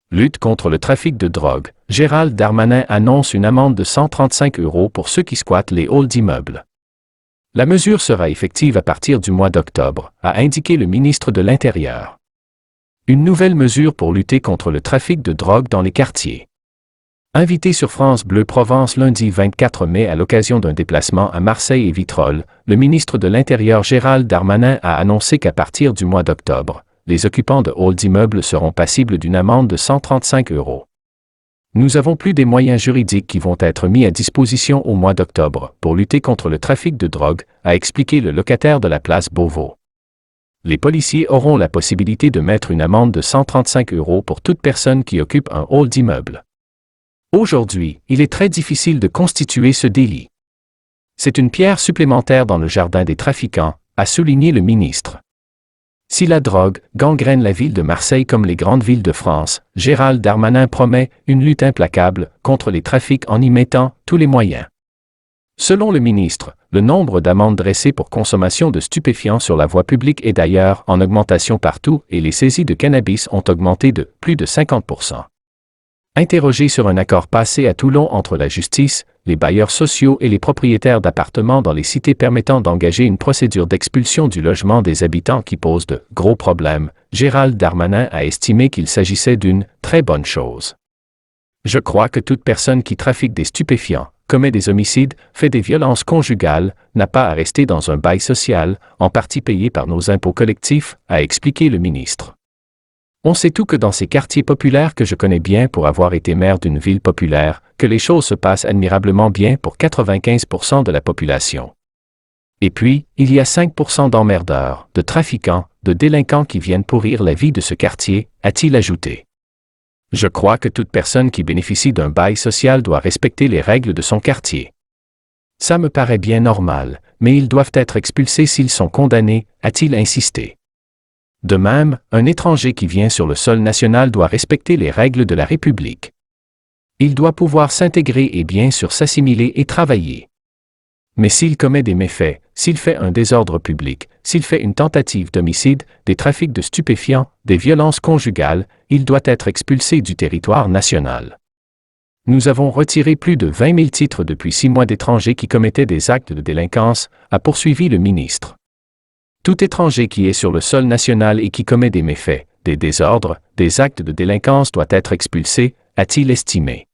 Lutte contre le trafic de drogue. Gérald Darmanin annonce une amende de 135 € pour ceux qui squattent les halls d'immeubles. La mesure sera effective à partir du mois d'octobre, a indiqué le ministre de l'Intérieur. Une nouvelle mesure pour lutter contre le trafic de drogue dans les quartiers. Invité sur France Bleu Provence lundi 24 mai à l'occasion d'un déplacement à Marseille et Vitrolles, le ministre de l'Intérieur Gérald Darmanin a annoncé qu'à partir du mois d'octobre, les occupants de halls d'immeubles seront passibles d'une amende de 135 €. Nous avons plus des moyens juridiques qui vont être mis à disposition au mois d'octobre pour lutter contre le trafic de drogue, a expliqué le locataire de la place Beauvau. Les policiers auront la possibilité de mettre une amende de 135 € pour toute personne qui occupe un hall d'immeuble. Aujourd'hui, il est très difficile de constituer ce délit. C'est une pierre supplémentaire dans le jardin des trafiquants, a souligné le ministre. Si la drogue gangrène la ville de Marseille comme les grandes villes de France, Gérald Darmanin promet une lutte implacable contre les trafics en y mettant tous les moyens. Selon le ministre, le nombre d'amendes dressées pour consommation de stupéfiants sur la voie publique est d'ailleurs en augmentation partout et les saisies de cannabis ont augmenté de plus de 50%. Interrogé sur un accord passé à Toulon entre la justice, les bailleurs sociaux et les propriétaires d'appartements dans les cités permettant d'engager une procédure d'expulsion du logement des habitants qui pose de gros problèmes, Gérald Darmanin a estimé qu'il s'agissait d'une très bonne chose. Je crois que toute personne qui trafique des stupéfiants, commet des homicides, fait des violences conjugales, n'a pas à rester dans un bail social, en partie payé par nos impôts collectifs, a expliqué le ministre. On sait tout que dans ces quartiers populaires que je connais bien pour avoir été maire d'une ville populaire, que les choses se passent admirablement bien pour 95% de la population. Et puis, il y a 5% d'emmerdeurs, de trafiquants, de délinquants qui viennent pourrir la vie de ce quartier, a-t-il ajouté. Je crois que toute personne qui bénéficie d'un bail social doit respecter les règles de son quartier. Ça me paraît bien normal, mais ils doivent être expulsés s'ils sont condamnés, a-t-il insisté. De même, un étranger qui vient sur le sol national doit respecter les règles de la République. Il doit pouvoir s'intégrer et bien sûr s'assimiler et travailler. Mais s'il commet des méfaits, s'il fait un désordre public, s'il fait une tentative d'homicide, des trafics de stupéfiants, des violences conjugales, il doit être expulsé du territoire national. Nous avons retiré plus de 20 000 titres depuis 6 mois d'étrangers qui commettaient des actes de délinquance, a poursuivi le ministre. Tout étranger qui est sur le sol national et qui commet des méfaits, des désordres, des actes de délinquance doit être expulsé, a-t-il estimé.